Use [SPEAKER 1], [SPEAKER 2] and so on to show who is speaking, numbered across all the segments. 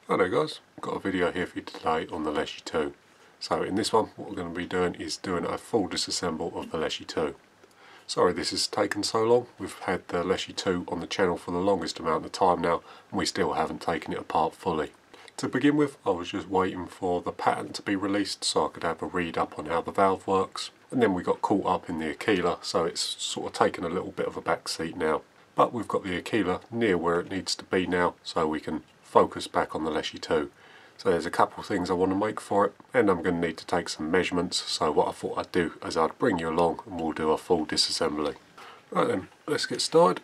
[SPEAKER 1] Hi there guys, I've got a video here for you today on the Leshiy 2. So in this one what we're going to be doing is doing a full disassemble of the Leshiy 2. Sorry this has taken so long, we've had the Leshiy 2 on the channel for the longest amount of time now and we still haven't taken it apart fully. To begin with I was just waiting for the pattern to be released so I could have a read up on how the valve works, and then we got caught up in the Aquila, so it's sort of taken a little bit of a back seat now. But we've got the Aquila near where it needs to be now so we can focus back on the Leshiy 2. So there's a couple of things I want to make for it, and I'm going to need to take some measurements, so what I thought I'd do is I'd bring you along and we'll do a full disassembly. Right then, let's get started.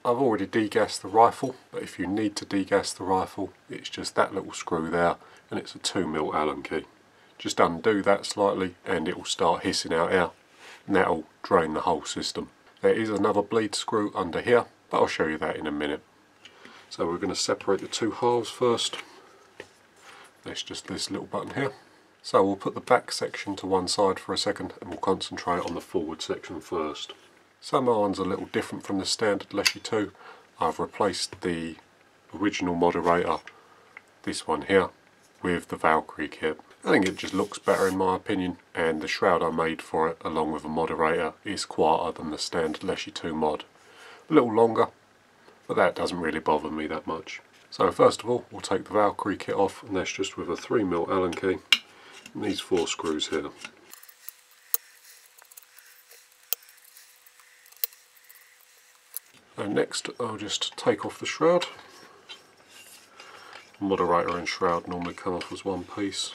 [SPEAKER 1] I've already degassed the rifle, but if you need to degas the rifle, it's just that little screw there, and it's a 2mm Allen key. Just undo that slightly and it will start hissing out air, and that'll drain the whole system. There is another bleed screw under here, but I'll show you that in a minute. So we're going to separate the two halves first. That's just this little button here. So we'll put the back section to one side for a second and we'll concentrate on the forward section first. So my one's a little different from the standard Leshiy 2. I've replaced the original moderator, this one here, with the Valkyrie kit. I think it just looks better in my opinion, and the shroud I made for it along with a moderator is quieter than the standard Leshiy 2 mod. A little longer, but that doesn't really bother me that much. So first of all we'll take the Valkyrie kit off, and that's just with a 3mm Allen key and these 4 screws here. And next I'll just take off the shroud. Moderator and shroud normally come off as one piece.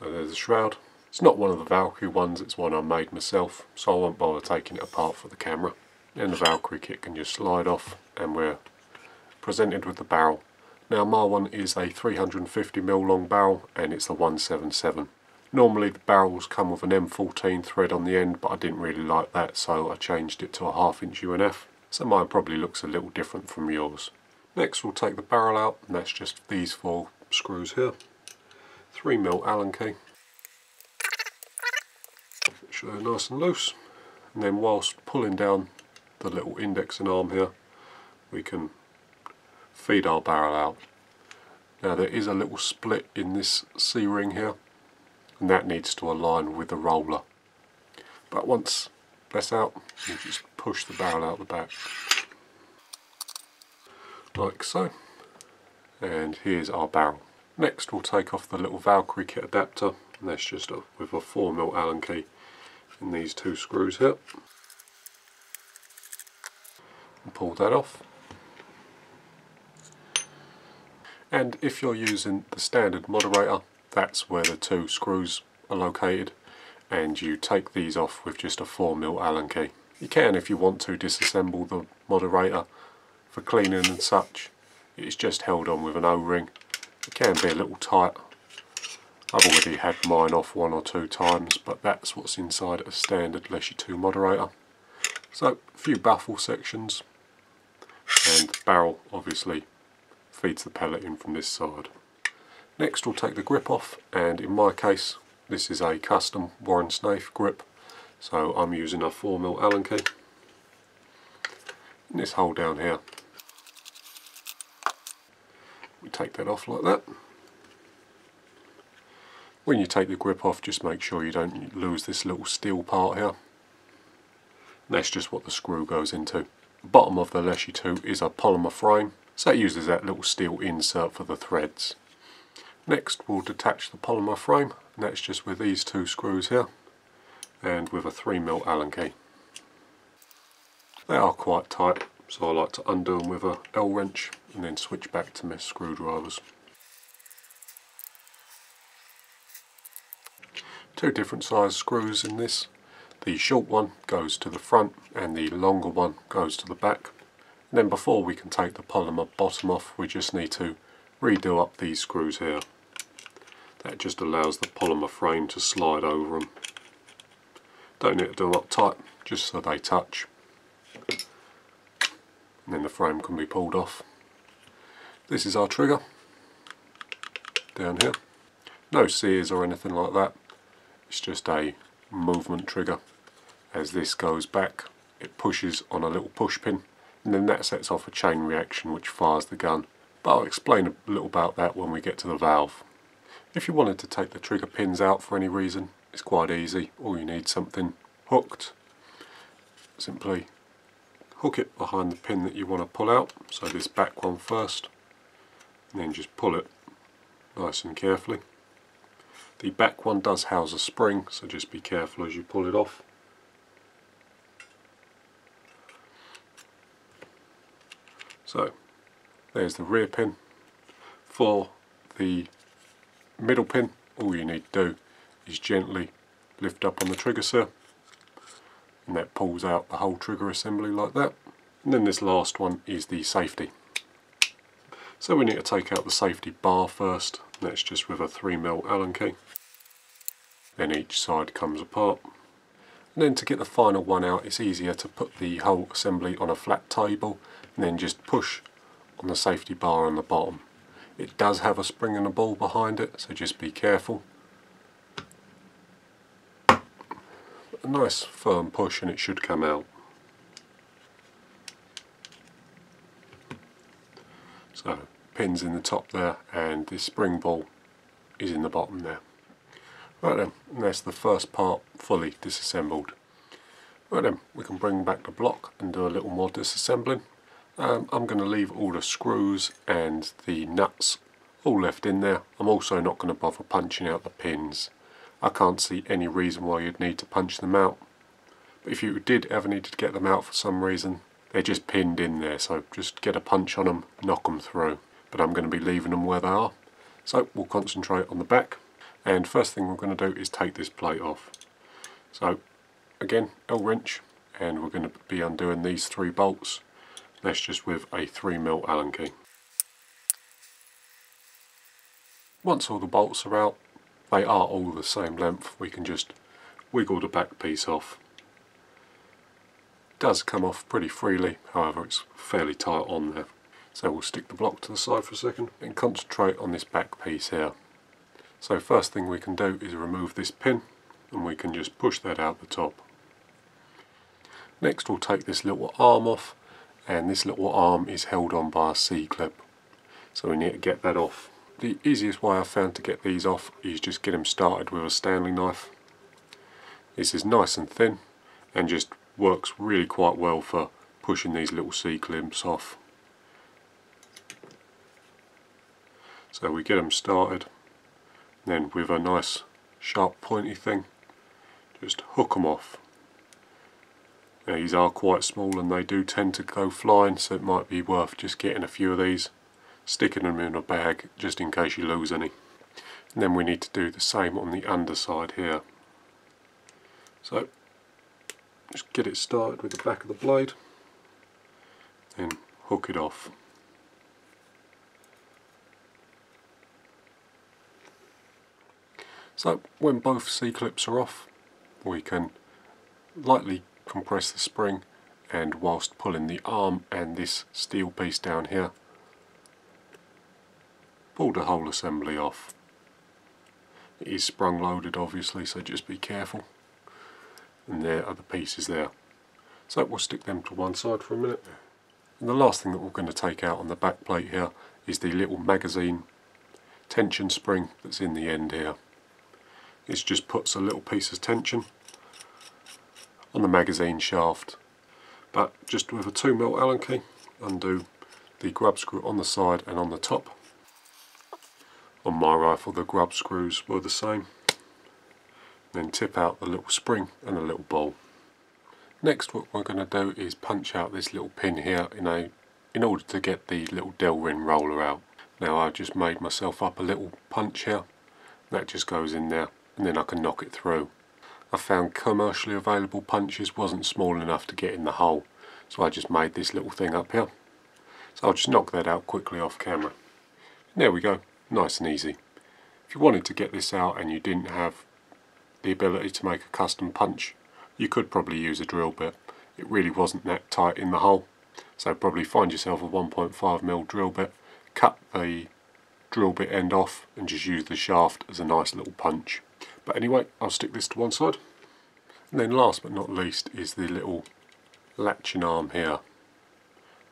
[SPEAKER 1] So there's the shroud. It's not one of the Valkyrie ones, it's one I made myself, so I won't bother taking it apart for the camera. And the Valkyrie kit can just slide off and we're presented with the barrel. Now my one is a 350mm long barrel and it's a 177. Normally the barrels come with an M14 thread on the end, but I didn't really like that so I changed it to a 1/2 inch UNF. So mine probably looks a little different from yours. Next we'll take the barrel out, and that's just these 4 screws here. 3mm Allen key. Show nice and loose. And then whilst pulling down the little indexing arm here, we can feed our barrel out. Now there is a little split in this C-ring here, and that needs to align with the roller. But once that's out, you just push the barrel out the back. Like so. And here's our barrel. Next we'll take off the little Valkyrie Kit Adapter, and that's just with a 4mm Allen key in these 2 screws here. And pull that off. And if you're using the standard moderator, that's where the 2 screws are located, and you take these off with just a 4mm Allen key. You can, if you want to, disassemble the moderator for cleaning and such. It's just held on with an O-ring. It can be a little tight. I've already had mine off 1 or 2 times, but that's what's inside a standard Leshiy 2 moderator. So a few baffle sections, and the barrel obviously feeds the pellet in from this side. Next we'll take the grip off, and in my case this is a custom Warren Snaith grip, so I'm using a 4mm Allen key. And this hole down here, we take that off like that. When you take the grip off, just make sure you don't lose this little steel part here. And that's just what the screw goes into. The bottom of the Leshiy 2 is a polymer frame, so it uses that little steel insert for the threads. Next we'll detach the polymer frame, and that's just with these 2 screws here and with a 3mm Allen key. They are quite tight, so I like to undo them with a L wrench and then switch back to my screwdrivers. 2 different size screws in this. The short one goes to the front and the longer one goes to the back. And then before we can take the polymer bottom off, we just need to redo up these screws here. That just allows the polymer frame to slide over them. Don't need to do them up tight, just so they touch. And then the frame can be pulled off. This is our trigger down here. No sears or anything like that. It's just a movement trigger. As this goes back, it pushes on a little push pin, and then that sets off a chain reaction which fires the gun but I'll explain a little about that when we get to the valve. If you wanted to take the trigger pins out for any reason, it's quite easy. All you need something hooked. Simply hook it behind the pin that you want to pull out, so this back one first, and then just pull it nice and carefully. The back one does house a spring, so just be careful as you pull it off. So there's the rear pin. For the middle pin, all you need to do is gently lift up on the trigger sir, and that pulls out the whole trigger assembly like that. And then this last one is the safety. So we need to take out the safety bar first. That's just with a 3mm Allen key. Then each side comes apart. And then to get the final one out, it's easier to put the whole assembly on a flat table and then just push on the safety bar on the bottom. It does have a spring and a ball behind it, so just be careful. A nice firm push and it should come out. So pins in the top there, and this spring ball is in the bottom there. Right then, and that's the first part fully disassembled. Right then, we can bring back the block and do a little more disassembling. I'm going to leave all the screws and the nuts all left in there. I'm also not going to bother punching out the pins. I can't see any reason why you'd need to punch them out. But if you did ever need to get them out for some reason, they're just pinned in there, so just get a punch on them, knock them through. But I'm going to be leaving them where they are. So we'll concentrate on the back. And first thing we're going to do is take this plate off. So again, L-wrench, and we're going to be undoing these 3 bolts. That's just with a 3mm Allen key. Once all the bolts are out, they are all the same length, we can just wiggle the back piece off. It does come off pretty freely, however it's fairly tight on there. So we'll stick the block to the side for a second and concentrate on this back piece here. So first thing we can do is remove this pin, and we can just push that out the top. Next we'll take this little arm off, and this little arm is held on by a C-clip. So we need to get that off. The easiest way I've found to get these off is just get them started with a Stanley knife. This is nice and thin and just works really quite well for pushing these little C-clips off. So we get them started, then with a nice sharp pointy thing, just hook them off. Now, these are quite small and they do tend to go flying, so it might be worth just getting a few of these, sticking them in a bag just in case you lose any. And then we need to do the same on the underside here. So just get it started with the back of the blade, then hook it off. So when both C-clips are off, we can lightly compress the spring, and whilst pulling the arm and this steel piece down here, pull the whole assembly off. It is sprung loaded obviously, so just be careful. And there are the pieces there. So we'll stick them to one side for a minute. And the last thing that we're going to take out on the back plate here is the little magazine tension spring that's in the end here. This just puts a little piece of tension on the magazine shaft, but just with a 2mm Allen key, undo the grub screw on the side and on the top. On my rifle the grub screws were the same. Then tip out the little spring and the little ball. Next what we're going to do is punch out this little pin here in order to get the little Delrin roller out. Now I've just made myself up a little punch here, that just goes in there and then I can knock it through. I found commercially available punches wasn't small enough to get in the hole, so I just made this little thing up here. So I'll just knock that out quickly off camera. And there we go, nice and easy. If you wanted to get this out and you didn't have the ability to make a custom punch, you could probably use a drill bit. It really wasn't that tight in the hole, so probably find yourself a 1.5mm drill bit, cut the drill bit end off and just use the shaft as a nice little punch. But anyway, I'll stick this to one side. And then last but not least is the little latching arm here.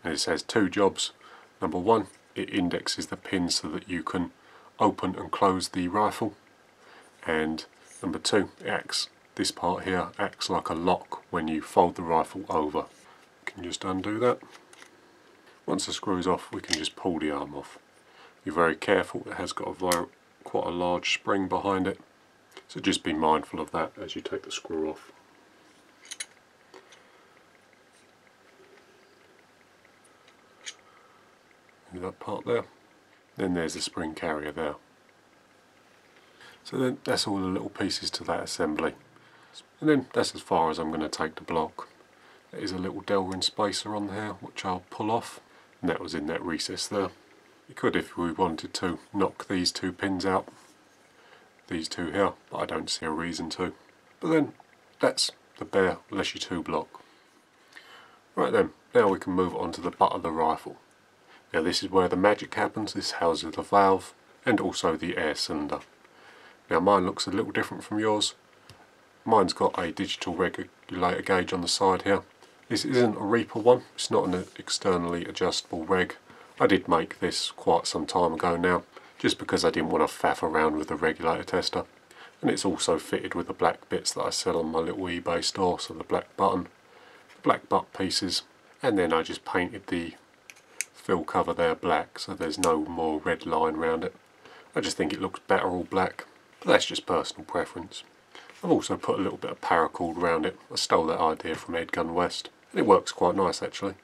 [SPEAKER 1] And this has 2 jobs. Number 1 it indexes the pins so that you can open and close the rifle, and number 2, this part here acts like a lock when you fold the rifle over. You can just undo that. Once the screw is off, we can just pull the arm off. You're very careful, it has got quite a large spring behind it, so just be mindful of that as you take the screw off. That part there. Then there's the spring carrier there. So then that's all the little pieces to that assembly. And then that's as far as I'm going to take the block. There is a little Delrin spacer on there which I'll pull off, and that was in that recess there. You could, if we wanted to, knock these 2 pins out, these 2 here, but I don't see a reason to. But then that's the bare Leshiy 2 block. Right then, now we can move on to the butt of the rifle. Now this is where the magic happens. This houses the valve and also the air cylinder. Now mine looks a little different from yours. Mine's got a digital regulator gauge on the side here. This isn't a Reaper one, it's not an externally adjustable reg. I did make this quite some time ago now, just because I didn't want to faff around with the regulator tester. And it's also fitted with the black bits that I sell on my little eBay store, so the black button, the black butt pieces, and then I just painted the fill cover there black, so there's no more red line around it. I just think it looks better all black, but that's just personal preference. I've also put a little bit of paracord around it. I stole that idea from Ed Gun West, and it works quite nice actually.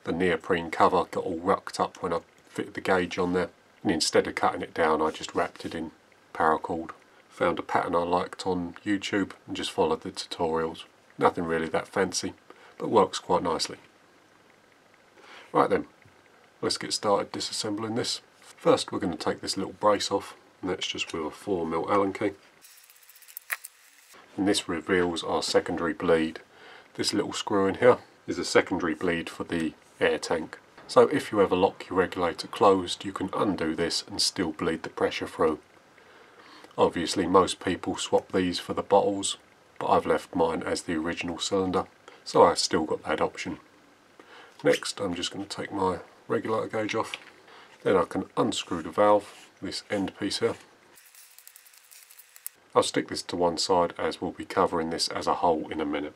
[SPEAKER 1] The neoprene cover got all rucked up when I fitted the gauge on there, and instead of cutting it down I just wrapped it in paracord. Found a pattern I liked on YouTube and just followed the tutorials. Nothing really that fancy, but works quite nicely. Right then, let's get started disassembling this. First we're going to take this little brace off, and that's just with a 4mm Allen key. And this reveals our secondary bleed. This little screw in here is a secondary bleed for the air tank. So if you ever lock your regulator closed, you can undo this and still bleed the pressure through. Obviously most people swap these for the bottles, but I've left mine as the original cylinder, so I've still got that option. Next I'm just going to take my regulator gauge off, then I can unscrew the valve, this end piece here. I'll stick this to one side as we'll be covering this as a whole in a minute.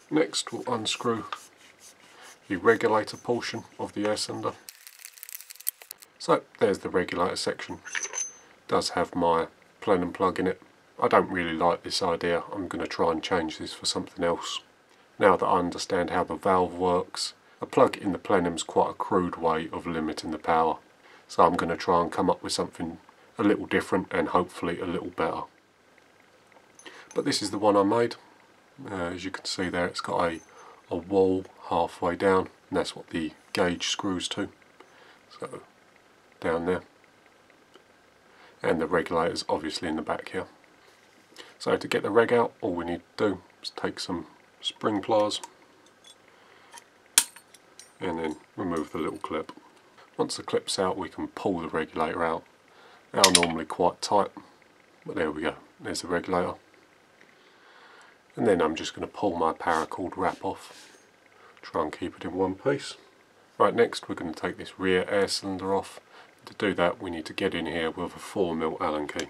[SPEAKER 1] Next we'll unscrew the regulator portion of the air cylinder. So there's the regulator section. It does have my plenum plug in it. I don't really like this idea. I'm going to try and change this for something else. Now that I understand how the valve works, a plug in the plenum's quite a crude way of limiting the power. So I'm going to try and come up with something a little different and hopefully a little better. But this is the one I made. As you can see there, it's got a wall halfway down, and that's what the gauge screws to. So down there. And the regulator's obviously in the back here. So to get the reg out, all we need to do is take some spring pliers and then remove the little clip. Once the clip's out, we can pull the regulator out. They are normally quite tight, but there we go, there's the regulator. And then I'm just going to pull my paracord wrap off, try and keep it in one piece. Right, next we're going to take this rear air cylinder off. To do that we need to get in here with a 4mm Allen key,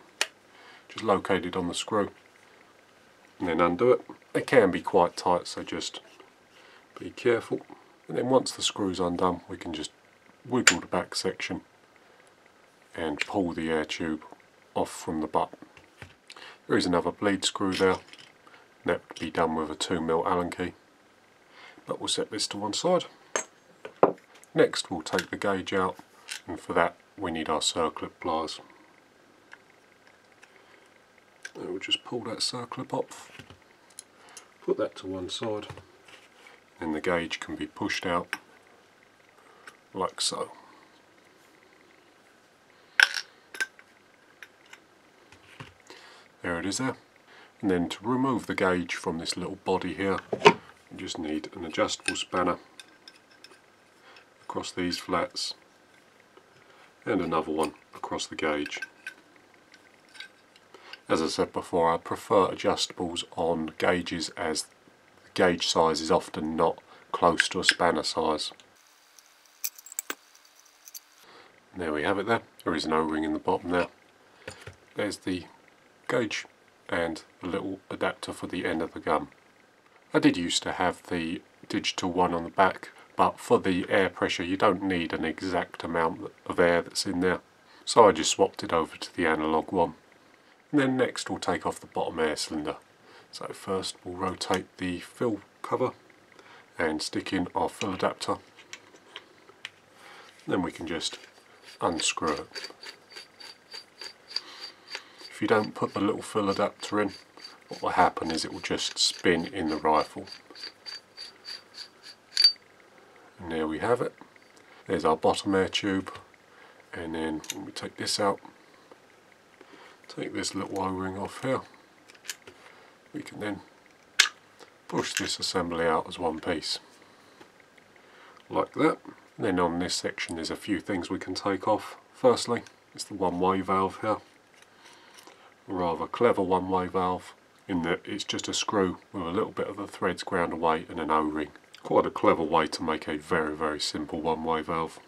[SPEAKER 1] just located on the screw, and then undo it. They can be quite tight, so just be careful. And then once the screw's undone, we can just wiggle the back section and pull the air tube off from the butt. There is another bleed screw there, and that would be done with a 2mm Allen key, but we'll set this to one side. Next we'll take the gauge out, and for that we need our circlip pliers. And we'll just pull that circlip off, put that to one side, and the gauge can be pushed out like so. There it is there. And then to remove the gauge from this little body here, you just need an adjustable spanner across these flats and another one across the gauge. As I said before, I prefer adjustables on gauges as the gauge size is often not close to a spanner size. And there we have it there. There is an O-ring in the bottom there. There's the gauge and the little adapter for the end of the gun. I did used to have the digital one on the back, but for the air pressure you don't need an exact amount of air that's in there. So I just swapped it over to the analog one. And then next we'll take off the bottom air cylinder. So first we'll rotate the fill cover and stick in our fill adapter. Then we can just unscrew it. If you don't put the little fill adapter in, what will happen is it will just spin in the rifle. And there we have it. There's our bottom air tube. And then when we take this out, take this little O-ring off here, we can then push this assembly out as one piece, like that. And then on this section there's a few things we can take off. Firstly, it's the one-way valve here. A rather clever one-way valve in that it's just a screw with a little bit of the threads ground away and an O-ring. Quite a clever way to make a very simple one-way valve.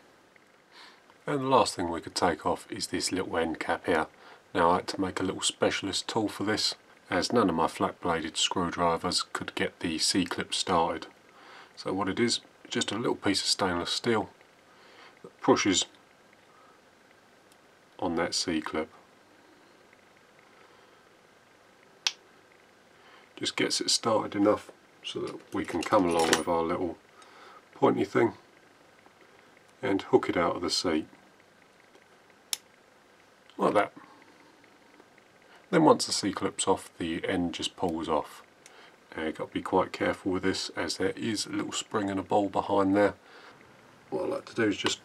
[SPEAKER 1] And the last thing we could take off is this little end cap here. Now I had to make a little specialist tool for this, as none of my flat bladed screwdrivers could get the C-clip started. So what it is, just a little piece of stainless steel that pushes on that C-clip. Just gets it started enough so that we can come along with our little pointy thing and hook it out of the seat. Like that. Then once the C-clip's off, the end just pulls off. You've got to be quite careful with this, as there is a little spring and a ball behind there. What I like to do is just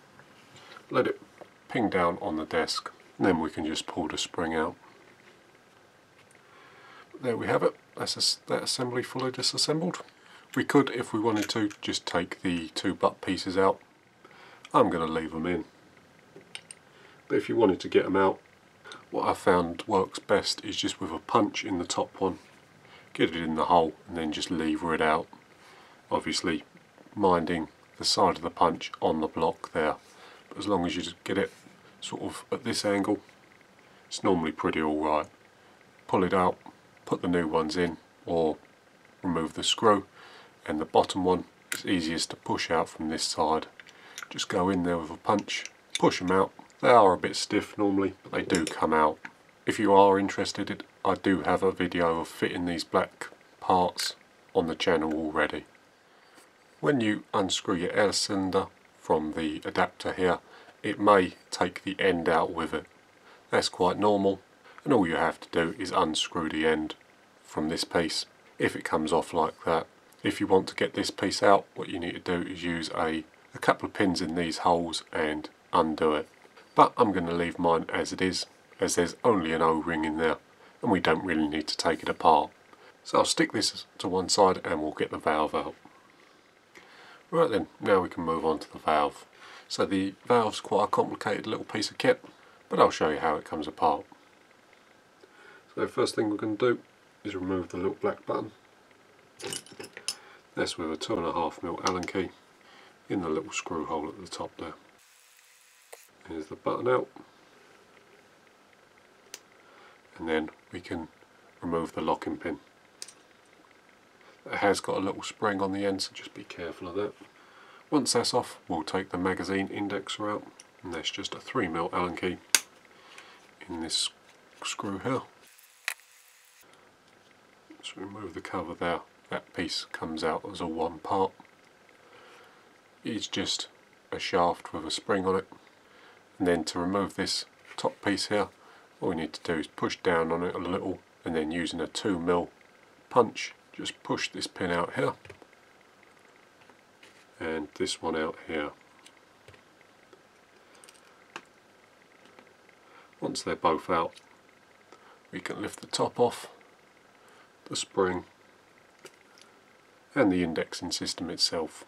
[SPEAKER 1] let it ping down on the desk, and then we can just pull the spring out. There we have it. That's that assembly fully disassembled. We could, if we wanted to, just take the two butt pieces out. I'm going to leave them in. But if you wanted to get them out, what I found works best is just with a punch in the top one. Get it in the hole and then just lever it out. Obviously minding the side of the punch on the block there. But as long as you just get it sort of at this angle, it's normally pretty alright. Pull it out, put the new ones in, or remove the screw, and the bottom one is easiest to push out from this side. Just go in there with a punch, push them out. They are a bit stiff normally, but they do come out. If you are interested, I do have a video of fitting these black parts on the channel already. When you unscrew your air cylinder from the adapter here, it may take the end out with it. That's quite normal, and all you have to do is unscrew the end from this piece if it comes off like that. If you want to get this piece out, what you need to do is use a couple of pins in these holes and undo it. But I'm going to leave mine as it is, as there's only an O-ring in there and we don't really need to take it apart. So I'll stick this to one side and we'll get the valve out. Right then, now we can move on to the valve. So the valve's quite a complicated little piece of kit, but I'll show you how it comes apart. So first thing we're going to do is remove the little black button. That's with a 2.5mm Allen key in the little screw hole at the top there. Here's the button out, and then we can remove the locking pin. It has got a little spring on the end, so just be careful of that. Once that's off, we'll take the magazine indexer out, and that's just a 3mm Allen key in this screw here. Just remove the cover there. That piece comes out as a one part. It's just a shaft with a spring on it. And then to remove this top piece here, all we need to do is push down on it a little, and then using a 2mm punch, just push this pin out here and this one out here. Once they're both out, we can lift the top off, the spring and the indexing system itself.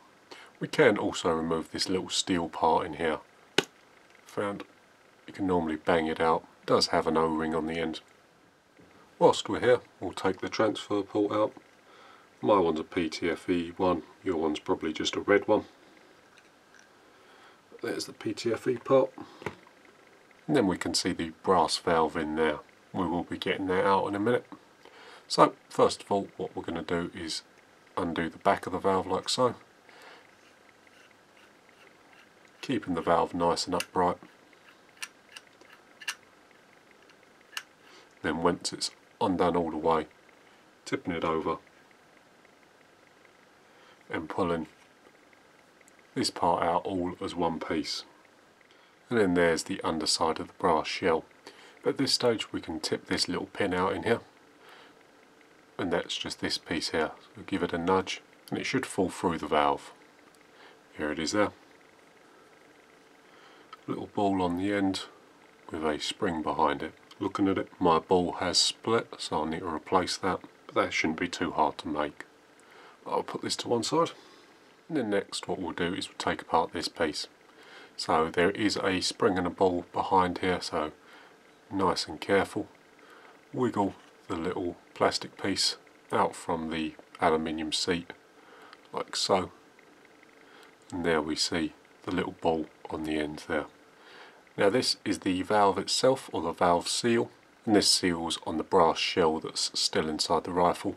[SPEAKER 1] We can also remove this little steel part in here. Found you can normally bang it out. It does have an O-ring on the end. Whilst we're here, we'll take the transfer port out. My one's a PTFE one, your one's probably just a red one. There's the PTFE part. and then we can see the brass valve in there. We will be getting that out in a minute. So first of all, what we're going to do is undo the back of the valve like so, keeping the valve nice and upright. Then once it's undone all the way, tipping it over and pulling this part out all as one piece. And then there's the underside of the brass shell. At this stage we can tip this little pin out in here, and that's just this piece here. So give it a nudge and it should fall through the valve. Here it is there. Little ball on the end with a spring behind it. Looking at it, my ball has split, so I'll need to replace that, but that shouldn't be too hard to make. I'll put this to one side, and then next what we'll do is we'll take apart this piece. So there is a spring and a ball behind here, so nice and careful. Wiggle the little plastic piece out from the aluminium seat, like so, and there we see the little ball on the end there. Now this is the valve itself, or the valve seal, and this seals on the brass shell that's still inside the rifle,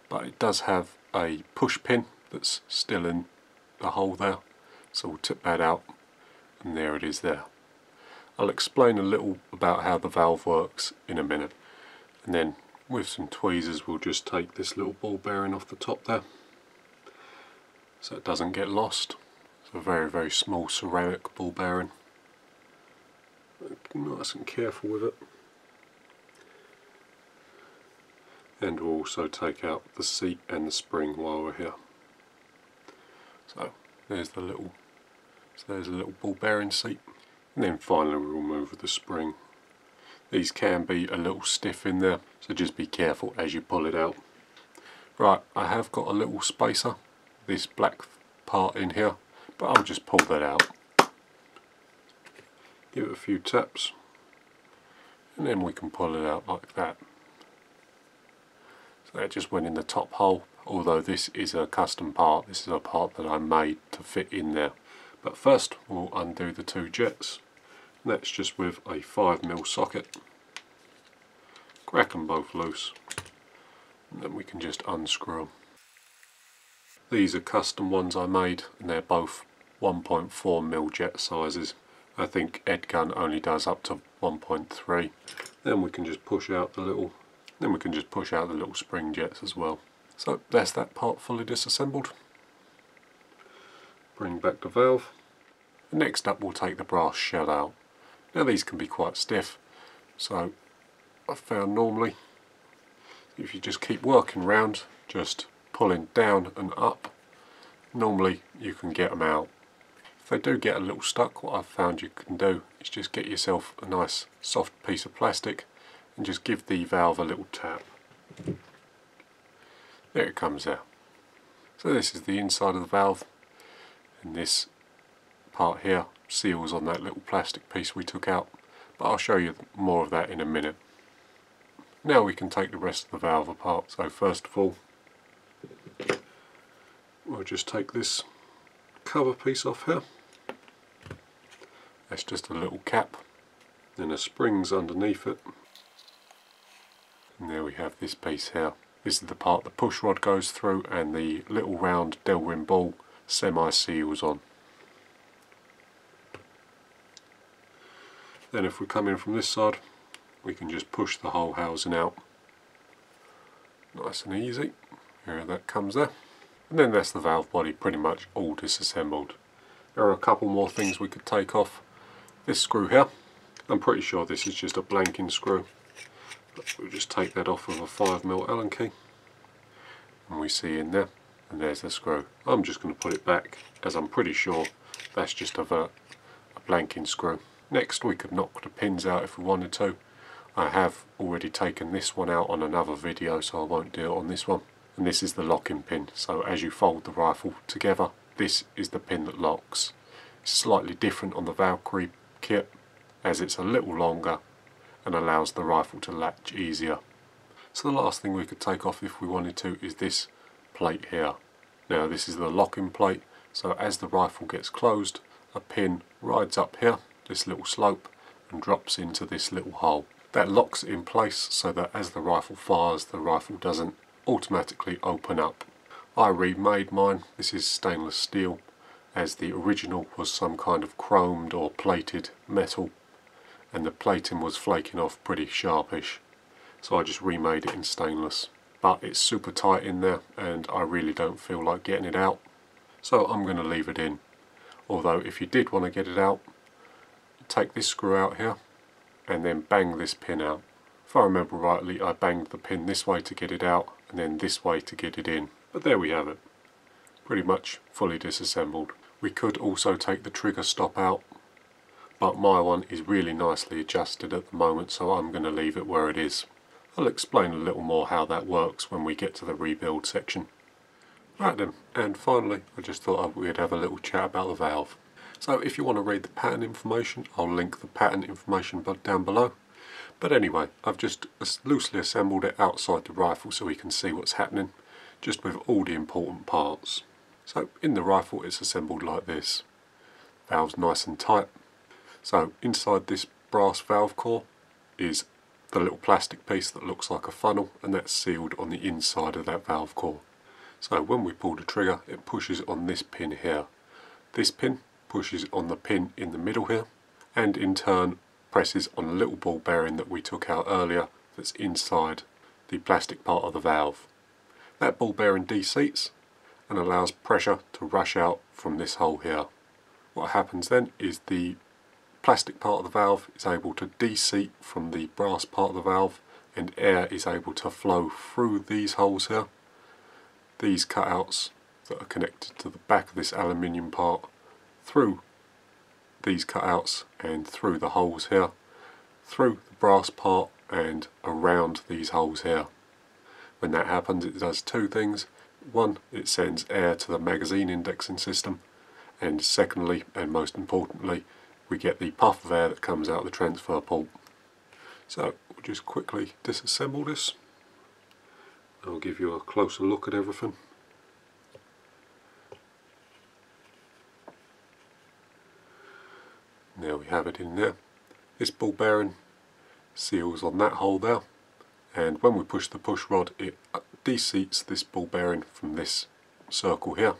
[SPEAKER 1] but it does have a push pin that's still in the hole there, so we'll tip that out, and there it is there. I'll explain a little about how the valve works in a minute, and then with some tweezers we'll just take this little ball bearing off the top there so it doesn't get lost. It's a very, very small ceramic ball bearing. Nice and careful with it. And we'll also take out the seat and the spring while we're here. So there's a little ball bearing seat. And then finally we'll remove the spring. These can be a little stiff in there, so just be careful as you pull it out. Right, I have got a little spacer, this black part in here, but I'll just pull that out. Give it a few taps, and then we can pull it out like that. So that just went in the top hole, although this is a custom part. This is a part that I made to fit in there. But first we'll undo the two jets, and that's just with a 5mm socket. Crack them both loose, and then we can just unscrew them. These are custom ones I made, and they're both 1.4mm jet sizes. I think Edgun only does up to 1.3. Then we can just push out the little spring jets as well. So that's that part fully disassembled. Bring back the valve. Next up we'll take the brass shell out. Now these can be quite stiff, so I've found normally if you just keep working round, just pulling down and up, normally you can get them out. If they do get a little stuck, what I've found you can do is just get yourself a nice soft piece of plastic and just give the valve a little tap. There it comes out. So this is the inside of the valve, and this part here seals on that little plastic piece we took out, but I'll show you more of that in a minute. Now we can take the rest of the valve apart. So first of all, we'll just take this cover piece off here. That's just a little cap, then the springs underneath it, and there we have this piece here. This is the part the push rod goes through and the little round Delrin ball semi-seals on. Then if we come in from this side, we can just push the whole housing out. Nice and easy. Here that comes there. And then that's the valve body pretty much all disassembled. There are a couple more things we could take off. This screw here, I'm pretty sure this is just a blanking screw. But we'll just take that off with a 5mm Allen key. And we see in there, and there's the screw. I'm just going to put it back, as I'm pretty sure that's just a blanking screw. Next we could knock the pins out if we wanted to. I have already taken this one out on another video, so I won't do it on this one. And this is the locking pin, so as you fold the rifle together, this is the pin that locks. It's slightly different on the Valkyrie kit, as it's a little longer and allows the rifle to latch easier. So the last thing we could take off if we wanted to is this plate here. Now this is the locking plate, so as the rifle gets closed, a pin rides up here, this little slope, and drops into this little hole. That locks it in place so that as the rifle fires, the rifle doesn't automatically open up. I remade mine. This is stainless steel, as the original was some kind of chromed or plated metal, and the plating was flaking off pretty sharpish. So I just remade it in stainless. But it's super tight in there and I really don't feel like getting it out. So I'm going to leave it in. Although if you did want to get it out, take this screw out here and then bang this pin out. If I remember rightly, I banged the pin this way to get it out and then this way to get it in. But there we have it. Pretty much fully disassembled. We could also take the trigger stop out, but my one is really nicely adjusted at the moment, so I'm going to leave it where it is. I'll explain a little more how that works when we get to the rebuild section. Right then, and finally I just thought we'd have a little chat about the valve. So if you want to read the pattern information, I'll link the pattern information down below. But anyway, I've just loosely assembled it outside the rifle so we can see what's happening, just with all the important parts. So in the rifle it's assembled like this. Valve's nice and tight. So inside this brass valve core is the little plastic piece that looks like a funnel, and that's sealed on the inside of that valve core. So when we pull the trigger, it pushes on this pin here. This pin pushes on the pin in the middle here, and in turn presses on a little ball bearing that we took out earlier that's inside the plastic part of the valve. That ball bearing deseats and allows pressure to rush out from this hole here. What happens then is the plastic part of the valve is able to deseat from the brass part of the valve, and air is able to flow through these holes here. These cutouts that are connected to the back of this aluminium part, through these cutouts and through the holes here, through the brass part and around these holes here. When that happens, it does two things. One, it sends air to the magazine indexing system, and secondly, and most importantly, we get the puff of air that comes out of the transfer port. So we'll just quickly disassemble this. I'll give you a closer look at everything. There we have it in there. This ball bearing seals on that hole there, and when we push the push rod, it deseats this ball bearing from this circle here,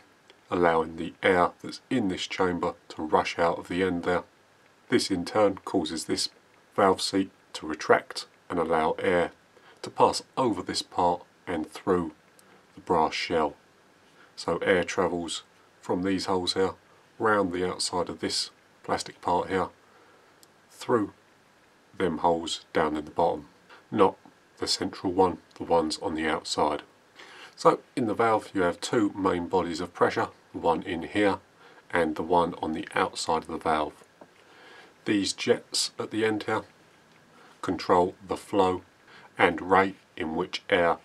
[SPEAKER 1] allowing the air that's in this chamber to rush out of the end there. This in turn causes this valve seat to retract and allow air to pass over this part and through the brass shell. So air travels from these holes here, round the outside of this plastic part here, through them holes down in the bottom, not the central one, the ones on the outside. So in the valve you have two main bodies of pressure, the one in here and the one on the outside of the valve. These jets at the end here control the flow and rate in which air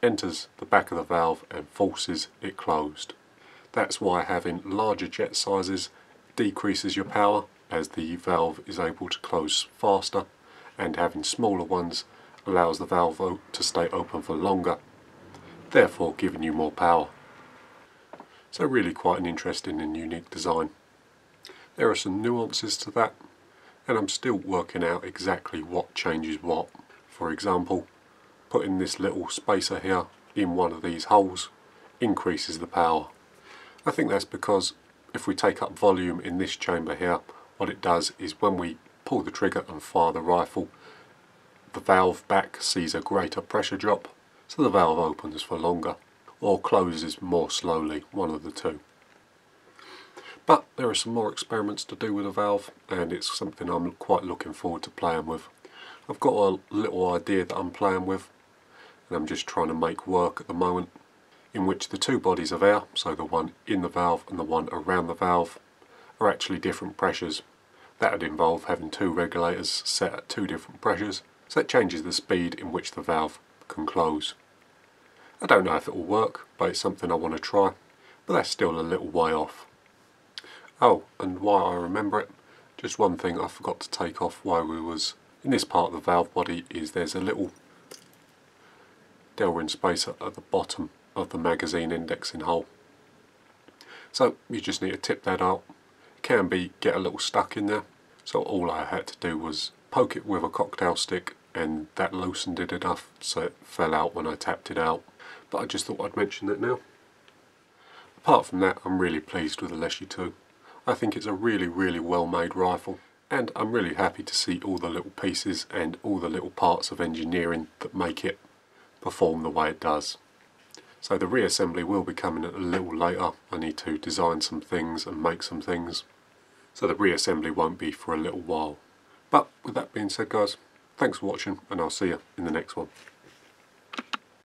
[SPEAKER 1] enters the back of the valve and forces it closed. That's why having larger jet sizes decreases your power, as the valve is able to close faster, and having smaller ones allows the valve to stay open for longer, therefore giving you more power. So really quite an interesting and unique design. There are some nuances to that, and I'm still working out exactly what changes what. For example, putting this little spacer here in one of these holes increases the power. I think that's because if we take up volume in this chamber here, what it does is when we pull the trigger and fire the rifle, the valve back sees a greater pressure drop, so the valve opens for longer, or closes more slowly, one of the two. But there are some more experiments to do with the valve, and it's something I'm quite looking forward to playing with. I've got a little idea that I'm playing with, and I'm just trying to make work at the moment, in which the two bodies of air, so the one in the valve and the one around the valve, are actually different pressures. That would involve having two regulators set at two different pressures, so it changes the speed in which the valve can close. I don't know if it will work, but it's something I want to try, but that's still a little way off. Oh, and while I remember it, just one thing I forgot to take off while we was in this part of the valve body is there's a little Delrin spacer at the bottom of the magazine indexing hole. So you just need to tip that out. It can get a little stuck in there, So all I had to do was poke it with a cocktail stick, and that loosened it enough so it fell out when I tapped it out. But I just thought I'd mention that now. Apart from that, I'm really pleased with the Leshiy 2. I think it's a really well made rifle, and I'm really happy to see all the little pieces and all the little parts of engineering that make it perform the way it does. So the reassembly will be coming a little later. I need to design some things and make some things. So the reassembly won't be for a little while. But with that being said, guys, thanks for watching, and I'll see you in the next one.